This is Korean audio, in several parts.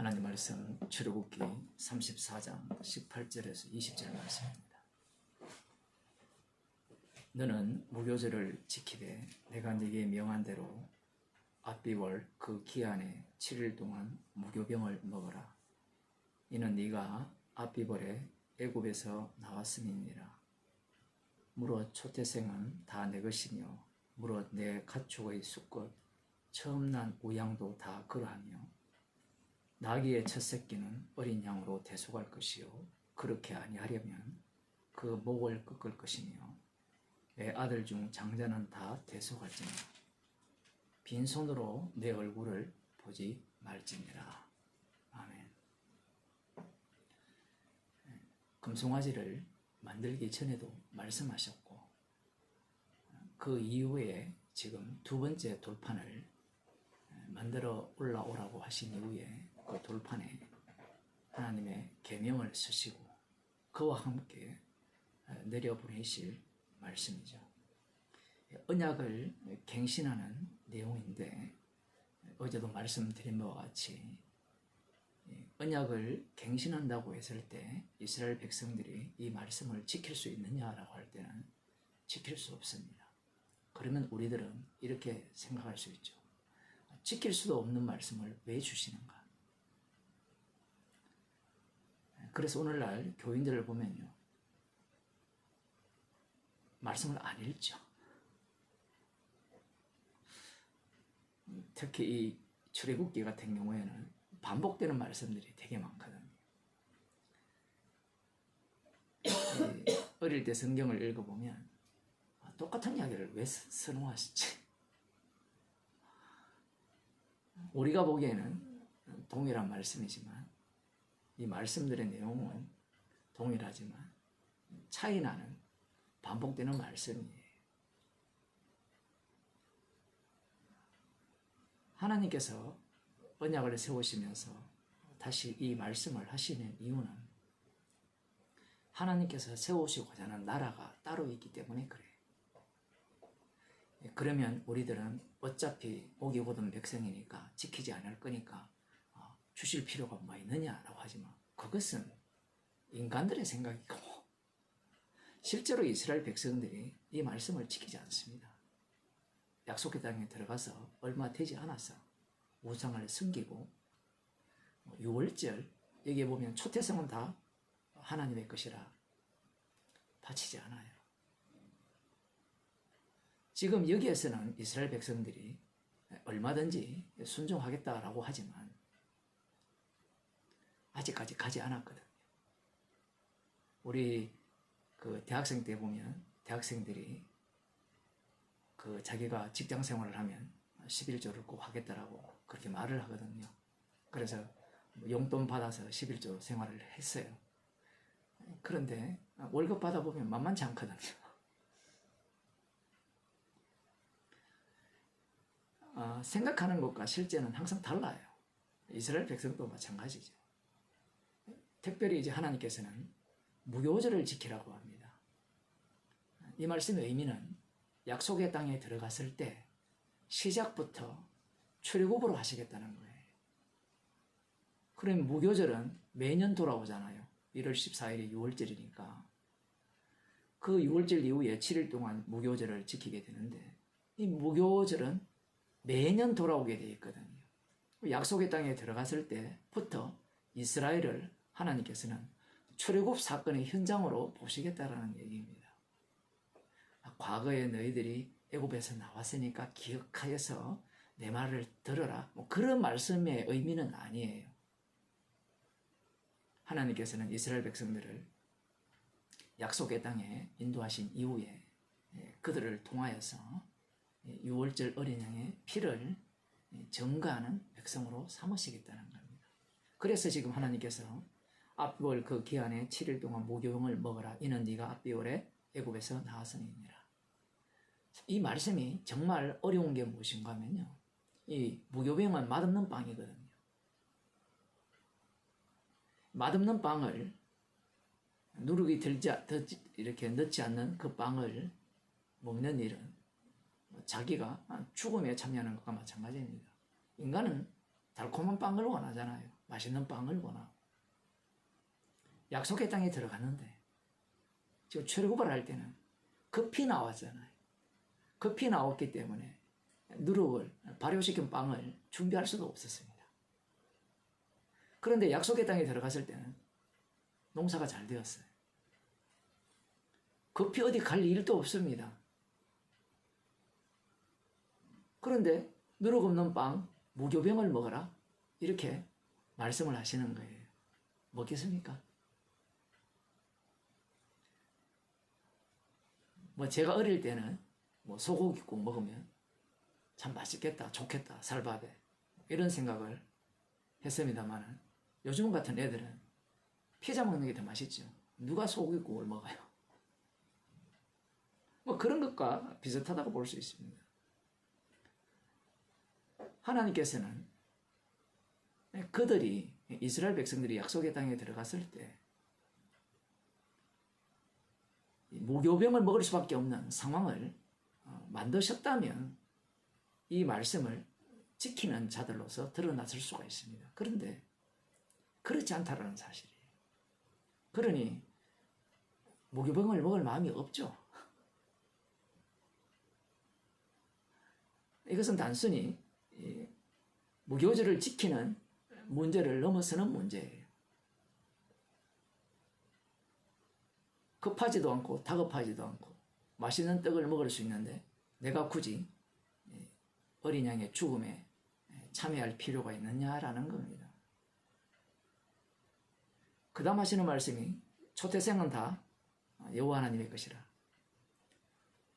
하나님 말씀 출애굽기 34장 18절에서 20절 말씀입니다. 너는 무교절을 지키되 내가 네게 명한 대로 압비월 그 기한에 7일 동안 무교병을 먹어라. 이는 네가 압비월에 애굽에서 나왔음이니라. 무릇 초태생은 다 내 것이며 무릇 내 가축의 수컷 처음 난 우양도 다 그러하며 나귀의 첫 새끼는 어린 양으로 대속할 것이요 그렇게 아니하려면 그 목을 꺾을 것이며 내 아들 중 장자는 다 대속할지니 빈손으로 내 얼굴을 보지 말지니라. 아멘. 금송아지를 만들기 전에도 말씀하셨고 그 이후에 지금 두 번째 돌판을 만들어 올라오라고 하신 이후에 그 돌판에 하나님의 계명을 쓰시고 그와 함께 내려보내실 말씀이죠. 언약을 갱신하는 내용인데 어제도 말씀드린 바와 같이 언약을 갱신한다고 했을 때 이스라엘 백성들이 이 말씀을 지킬 수 있느냐라고 할 때는 지킬 수 없습니다. 그러면 우리들은 이렇게 생각할 수 있죠. 지킬 수도 없는 말씀을 왜 주시는가? 그래서 오늘날 교인들을 보면요, 말씀을 안 읽죠. 특히 이 출애굽기 같은 경우에는 반복되는 말씀들이 되게 많거든요. 어릴 때 성경을 읽어보면 똑같은 이야기를 왜 선호하시지? 우리가 보기에는 동일한 말씀이지만 이 말씀들의 내용은 동일하지만 차이 나는 반복되는 말씀이에요. 하나님께서 언약을 세우시면서 다시 이 말씀을 하시는 이유는 하나님께서 세우시고자 하는 나라가 따로 있기 때문에 그래요. 그러면 우리들은 어차피 목이 곧은 백성이니까 지키지 않을 거니까 주실 필요가 뭐 있느냐라고 하지만 그것은 인간들의 생각이고 실제로 이스라엘 백성들이 이 말씀을 지키지 않습니다. 약속의 땅에 들어가서 얼마 되지 않아서 우상을 섬기고 유월절 여기에 보면 초태성은 다 하나님의 것이라 바치지 않아요. 지금 여기에서는 이스라엘 백성들이 얼마든지 순종하겠다라고 하지만 아직까지 가지 않았거든요. 우리 그 대학생 때 보면 대학생들이 그 자기가 직장 생활을 하면 11조를 꼭 하겠다라고 그렇게 말을 하거든요. 그래서 용돈 받아서 11조 생활을 했어요. 그런데 월급 받아보면 만만치 않거든요. 생각하는 것과 실제는 항상 달라요. 이스라엘 백성도 마찬가지죠. 특별히 이제 하나님께서는 무교절을 지키라고 합니다. 이 말씀의 의미는 약속의 땅에 들어갔을 때 시작부터 출애굽으로 하시겠다는 거예요. 그럼 무교절은 매년 돌아오잖아요. 1월 14일이 6월절이니까 그 6월절 이후에 7일 동안 무교절을 지키게 되는데 이 무교절은 매년 돌아오게 되어 있거든요. 약속의 땅에 들어갔을 때부터 이스라엘을 하나님께서는 출애굽 사건의 현장으로 보시겠다라는 얘기입니다. 과거에 너희들이 애굽에서 나왔으니까 기억하여서 내 말을 들어라. 뭐 그런 말씀의 의미는 아니에요. 하나님께서는 이스라엘 백성들을 약속의 땅에 인도하신 이후에 그들을 통하여서 6월절 어린 양의 피를 증거하는 백성으로 삼으시겠다는 겁니다. 그래서 지금 하나님께서 압비월 그 기한에 7일 동안 무교병을 먹어라. 이는 네가 압비월에 애굽에서 나왔으니라. 이 말씀이 정말 어려운 게 무엇인가 하면요, 이 무교병은 맛없는 빵이거든요. 맛없는 빵을 누룩이 이렇게 넣지 않는 그 빵을 먹는 일은 자기가 죽음에 참여하는 것과 마찬가지입니다. 인간은 달콤한 빵을 원하잖아요. 맛있는 빵을 원하고. 약속의 땅에 들어갔는데 지금 출애굽을 할 때는 급히 나왔잖아요. 급히 나왔기 때문에 누룩을 발효시킨 빵을 준비할 수도 없었습니다. 그런데 약속의 땅에 들어갔을 때는 농사가 잘 되었어요. 급히 어디 갈 일도 없습니다. 그런데 누룩 없는 빵, 무교병을 먹어라. 이렇게 말씀을 하시는 거예요. 먹겠습니까? 뭐 제가 어릴 때는 뭐 소고기국 먹으면 참 맛있겠다, 좋겠다, 살밥에 이런 생각을 했습니다만 요즘 같은 애들은 피자 먹는 게 더 맛있죠. 누가 소고기국을 먹어요? 뭐 그런 것과 비슷하다고 볼 수 있습니다. 하나님께서는 그들이 이스라엘 백성들이 약속의 땅에 들어갔을 때 무교병을 먹을 수밖에 없는 상황을 만드셨다면 이 말씀을 지키는 자들로서 드러났을 수가 있습니다. 그런데 그렇지 않다라는 사실이에요. 그러니 무교병을 먹을 마음이 없죠. 이것은 단순히 무교절을 지키는 문제를 넘어서는 문제예요. 급하지도 않고 다급하지도 않고 맛있는 떡을 먹을 수 있는데 내가 굳이 어린 양의 죽음에 참여할 필요가 있느냐라는 겁니다. 그 다음 하시는 말씀이 초태생은 다 여호와 하나님의 것이라.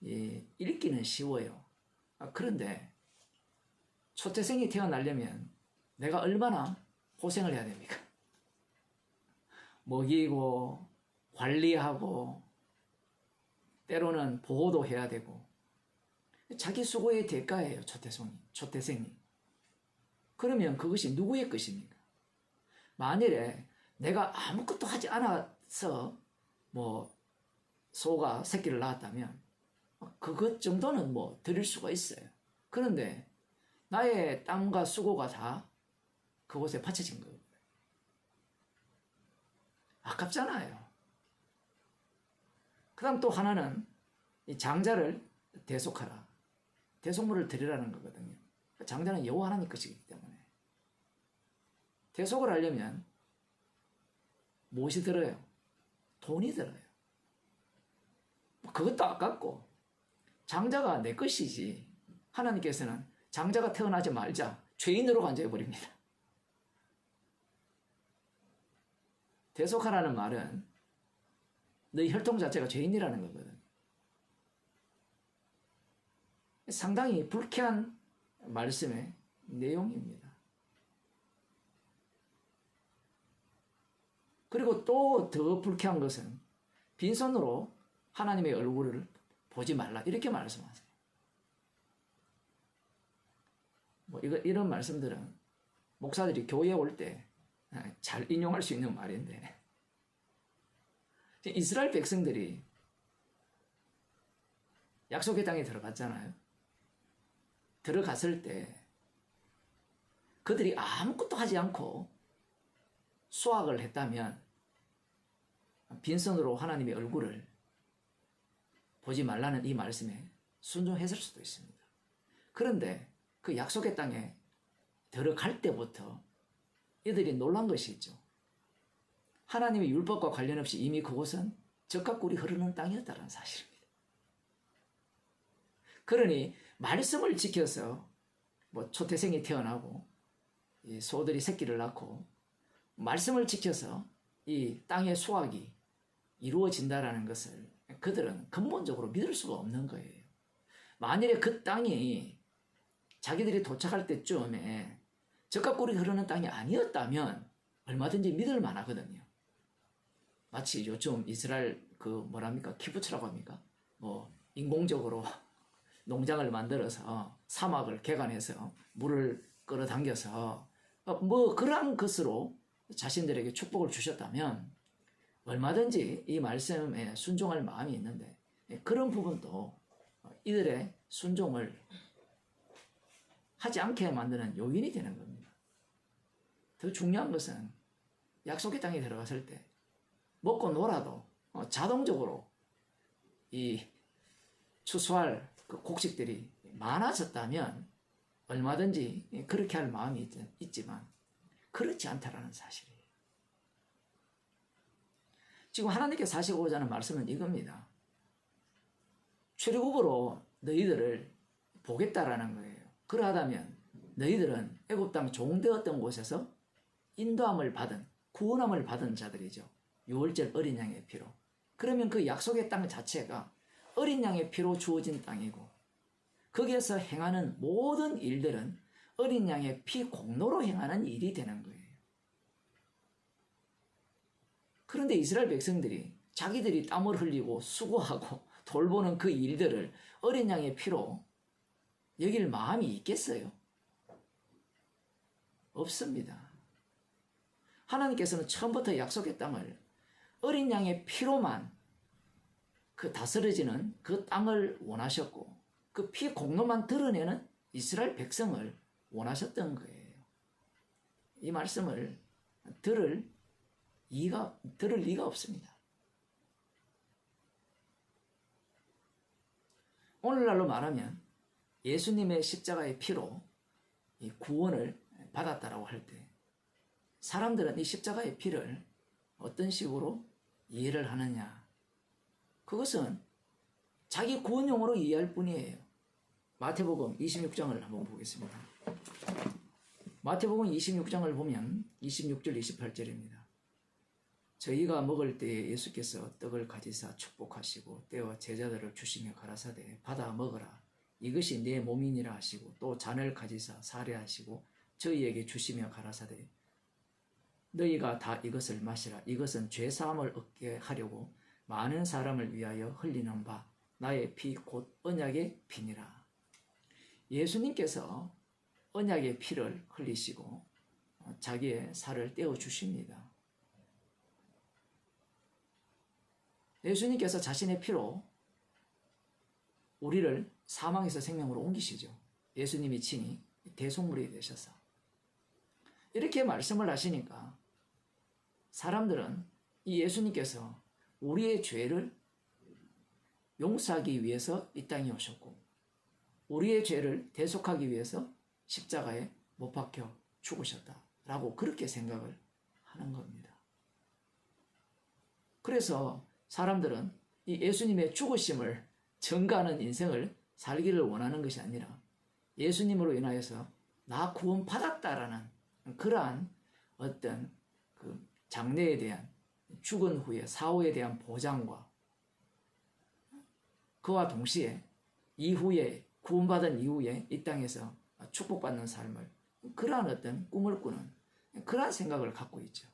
읽기는 쉬워요. 그런데 초태생이 태어나려면 내가 얼마나 고생을 해야 됩니까? 먹이고 관리하고 때로는 보호도 해야 되고 자기 수고의 대가예요. 초태생이. 그러면 그것이 누구의 것입니까? 만일에 내가 아무것도 하지 않아서 뭐 소가 새끼를 낳았다면 그것 정도는 뭐 드릴 수가 있어요. 그런데 나의 땀과 수고가 다 그곳에 바쳐진 거예요. 아깝잖아요. 그 다음 또 하나는 이 장자를 대속하라. 대속물을 드리라는 거거든요. 장자는 여호와 하나님 것이기 때문에. 대속을 하려면 무엇이 들어요? 돈이 들어요. 그것도 아깝고 장자가 내 것이지 하나님께서는 장자가 태어나지 말자 죄인으로 간주해버립니다. 대속하라는 말은 너희 혈통 자체가 죄인이라는 거거든. 상당히 불쾌한 말씀의 내용입니다. 그리고 또 더 불쾌한 것은 빈손으로 하나님의 얼굴을 보지 말라 이렇게 말씀하세요. 뭐 이런 말씀들은 목사들이 교회에 올 때 잘 인용할 수 있는 말인데 이스라엘 백성들이 약속의 땅에 들어갔잖아요. 들어갔을 때 그들이 아무것도 하지 않고 수확을 했다면 빈손으로 하나님의 얼굴을 보지 말라는 이 말씀에 순종했을 수도 있습니다. 그런데 그 약속의 땅에 들어갈 때부터 이들이 놀란 것이 있죠. 하나님의 율법과 관련 없이 이미 그곳은 젖과 꿀이 흐르는 땅이었다는 사실입니다. 그러니 말씀을 지켜서 뭐 초태생이 태어나고 이 소들이 새끼를 낳고 말씀을 지켜서 이 땅의 수확이 이루어진다라는 것을 그들은 근본적으로 믿을 수가 없는 거예요. 만일에 그 땅이 자기들이 도착할 때쯤에 젖과 꿀이 흐르는 땅이 아니었다면 얼마든지 믿을 만하거든요. 마치 요즘 이스라엘 키부츠라고 합니까? 뭐 인공적으로 농장을 만들어서 사막을 개간해서 물을 끌어당겨서 뭐 그러한 것으로 자신들에게 축복을 주셨다면 얼마든지 이 말씀에 순종할 마음이 있는데 그런 부분도 이들의 순종을 하지 않게 만드는 요인이 되는 겁니다. 더 중요한 것은 약속의 땅에 들어갔을 때 먹고 놀아도 자동적으로 이 추수할 그 곡식들이 많아졌다면 얼마든지 그렇게 할 마음이 있지만 그렇지 않다라는 사실이에요. 지금 하나님께서 하시고자 하는 말씀은 이겁니다. 출애굽으로 너희들을 보겠다라는 거예요. 그러하다면 너희들은 애굽 땅 종되었던 곳에서 인도함을 받은, 구원함을 받은 자들이죠. 유월절 어린 양의 피로. 그러면 그 약속의 땅 자체가 어린 양의 피로 주어진 땅이고 거기에서 행하는 모든 일들은 어린 양의 피 공로로 행하는 일이 되는 거예요. 그런데 이스라엘 백성들이 자기들이 땀을 흘리고 수고하고 돌보는 그 일들을 어린 양의 피로 여길 마음이 있겠어요? 없습니다. 하나님께서는 처음부터 약속의 땅을 어린 양의 피로만 그 다스려지는 그 땅을 원하셨고 그 피 공로만 드러내는 이스라엘 백성을 원하셨던 거예요. 이 말씀을 들을 리가 없습니다. 오늘날로 말하면 예수님의 십자가의 피로 이 구원을 받았다라고 할 때 사람들은 이 십자가의 피를 어떤 식으로 이해를 하느냐? 그것은 자기 구원용으로 이해할 뿐이에요. 마태복음 26장을 한번 보겠습니다. 마태복음 26장을 보면 26절 28절입니다. 저희가 먹을 때에 예수께서 떡을 가지사 축복하시고 떼어 제자들을 주시며 가라사대 받아 먹으라 이것이 내 몸이니라 하시고 또 잔을 가지사 사례하시고 저희에게 주시며 가라사대 너희가 다 이것을 마시라 이것은 죄사함을 얻게 하려고 많은 사람을 위하여 흘리는 바 나의 피 곧 언약의 피니라. 예수님께서 언약의 피를 흘리시고 자기의 살을 떼어 주십니다. 예수님께서 자신의 피로 우리를 사망에서 생명으로 옮기시죠. 예수님이 친히 대속물이 되셔서 이렇게 말씀을 하시니까 사람들은 이 예수님께서 우리의 죄를 용서하기 위해서 이 땅에 오셨고 우리의 죄를 대속하기 위해서 십자가에 못 박혀 죽으셨다라고 그렇게 생각을 하는 겁니다. 그래서 사람들은 이 예수님의 죽으심을 증가하는 인생을 살기를 원하는 것이 아니라 예수님으로 인하여서 나 구원받았다라는 그러한 어떤 그 장래에 대한 죽은 후에 사후에 대한 보장과 그와 동시에 이후에 구원받은 이후에 이 땅에서 축복받는 삶을 그러한 어떤 꿈을 꾸는 그러한 생각을 갖고 있죠.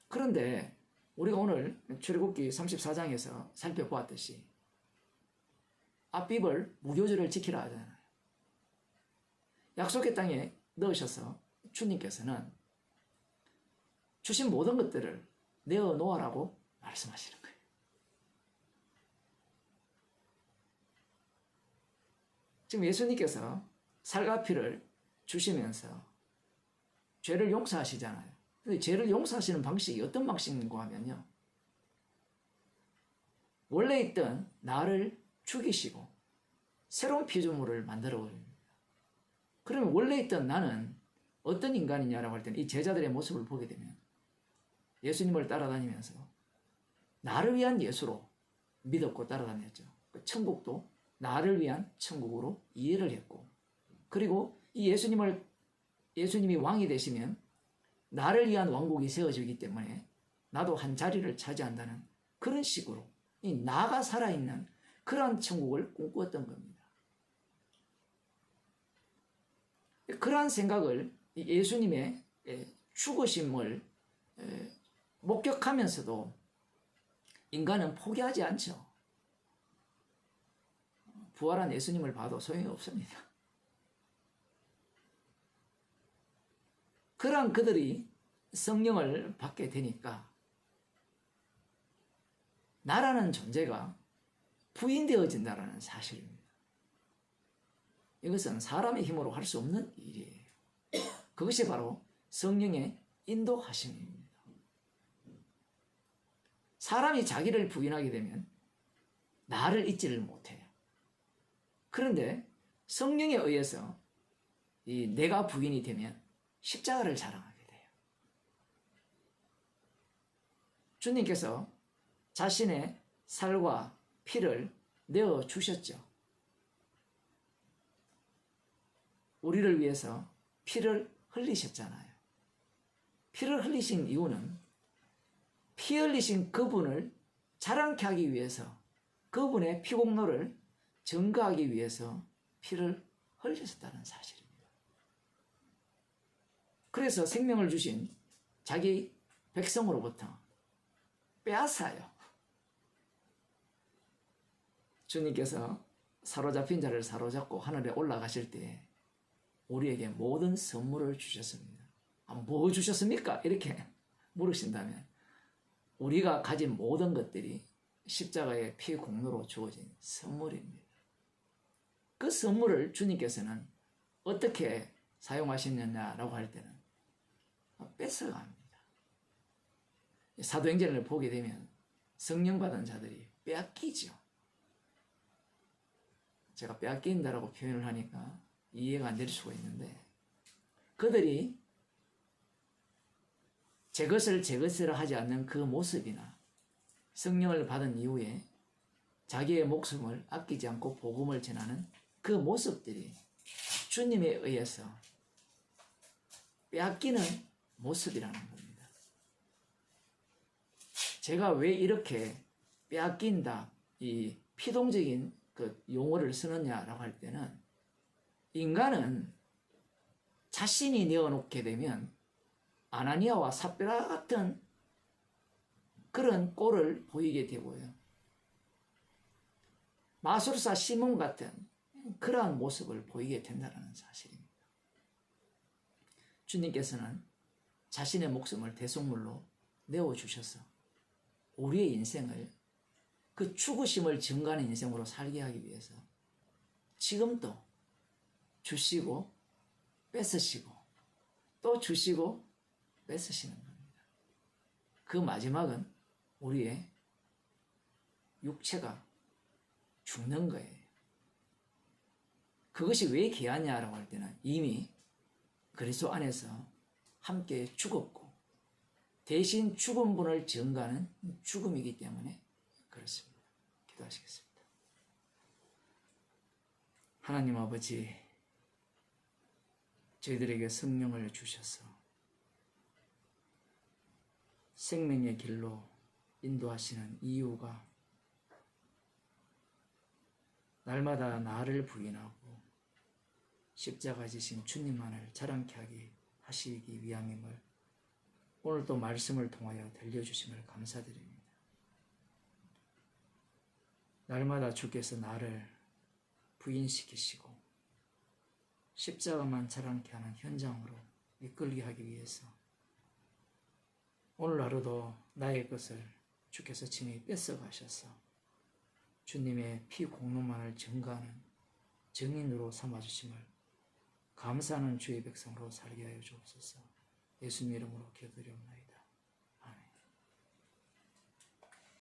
그런데 우리가 오늘 출애굽기 34장에서 살펴보았듯이 앞입을 무교절을 지키라 하잖아요. 약속의 땅에 넣으셔서 주님께서는 주신 모든 것들을 내어 놓으라고 말씀하시는 거예요. 지금 예수님께서 살과 피를 주시면서 죄를 용서하시잖아요. 근데 죄를 용서하시는 방식이 어떤 방식인가 하면요. 원래 있던 나를 죽이시고 새로운 피조물을 만들어 버립니다. 그러면 원래 있던 나는 어떤 인간이냐라고 할 때는 이 제자들의 모습을 보게 되면 예수님을 따라다니면서 나를 위한 예수로 믿었고 따라다녔죠. 천국도 나를 위한 천국으로 이해를 했고 그리고 이 예수님이 왕이 되시면 나를 위한 왕국이 세워지기 때문에 나도 한 자리를 차지한다는 그런 식으로 이 나가 살아있는 그런 천국을 꿈꾸었던 겁니다. 그러한 생각을 예수님의 죽으심을 목격하면서도 인간은 포기하지 않죠. 부활한 예수님을 봐도 소용이 없습니다. 그러한 그들이 성령을 받게 되니까 나라는 존재가 부인되어진다는 사실입니다. 이것은 사람의 힘으로 할 수 없는 일이에요. 그것이 바로 성령의 인도하심입니다. 사람이 자기를 부인하게 되면 나를 잊지를 못해요. 그런데 성령에 의해서 이 내가 부인이 되면 십자가를 자랑하게 돼요. 주님께서 자신의 살과 피를 내어 주셨죠. 우리를 위해서 피를 흘리셨잖아요. 피를 흘리신 이유는 피 흘리신 그분을 자랑케 하기 위해서, 그분의 피공로를 증거하기 위해서 피를 흘리셨다는 사실입니다. 그래서 생명을 주신 자기 백성으로부터 빼앗아요. 주님께서 사로잡힌 자를 사로잡고 하늘에 올라가실 때 우리에게 모든 선물을 주셨습니다. 뭐 주셨습니까? 이렇게 물으신다면 우리가 가진 모든 것들이 십자가의 피 공로로 주어진 선물입니다. 그 선물을 주님께서는 어떻게 사용하셨느냐라고 할 때는 뺏어갑니다. 사도행전을 보게 되면 성령 받은 자들이 빼앗기죠. 제가 빼앗긴다라고 표현을 하니까 이해가 안 될 수가 있는데, 그들이 제 것을 하지 않는 그 모습이나 성령을 받은 이후에 자기의 목숨을 아끼지 않고 복음을 전하는 그 모습들이 주님에 의해서 빼앗기는 모습이라는 겁니다. 제가 왜 이렇게 빼앗긴다, 이 피동적인 그 용어를 쓰느냐라고 할 때는, 인간은 자신이 내어놓게 되면 아나니아와 삽비라 같은 그런 꼴을 보이게 되고요. 마술사 시몬 같은 그러한 모습을 보이게 된다는 사실입니다. 주님께서는 자신의 목숨을 대속물로 내어주셔서 우리의 인생을 그 죽으심을 증거하는 인생으로 살게 하기 위해서 지금도 주시고 뺏으시고 또 주시고 뺏으시는 겁니다. 그 마지막은 우리의 육체가 죽는 거예요. 그것이 왜 귀하냐라고 할 때는 이미 그리스도 안에서 함께 죽었고 대신 죽은 분을 증거하는 죽음이기 때문에 그렇습니다. 기도하시겠습니다. 하나님 아버지, 저희들에게 성령을 주셔서 생명의 길로 인도하시는 이유가 날마다 나를 부인하고 십자가 지신 주님만을 자랑케 하시기 위함임을 오늘 또 말씀을 통하여 들려주심을 감사드립니다. 날마다 주께서 나를 부인시키시고 십자가만 자랑케 하는 현장으로 이끌게 하기 위해서 오늘 하루도 나의 것을 주께서 친히 뺏어가셔서 주님의 피 공로만을 증거하는 증인으로 삼아주심을 감사하는 주의 백성으로 살게 하여 주옵소서. 예수님 이름으로 기도드리옵나이다.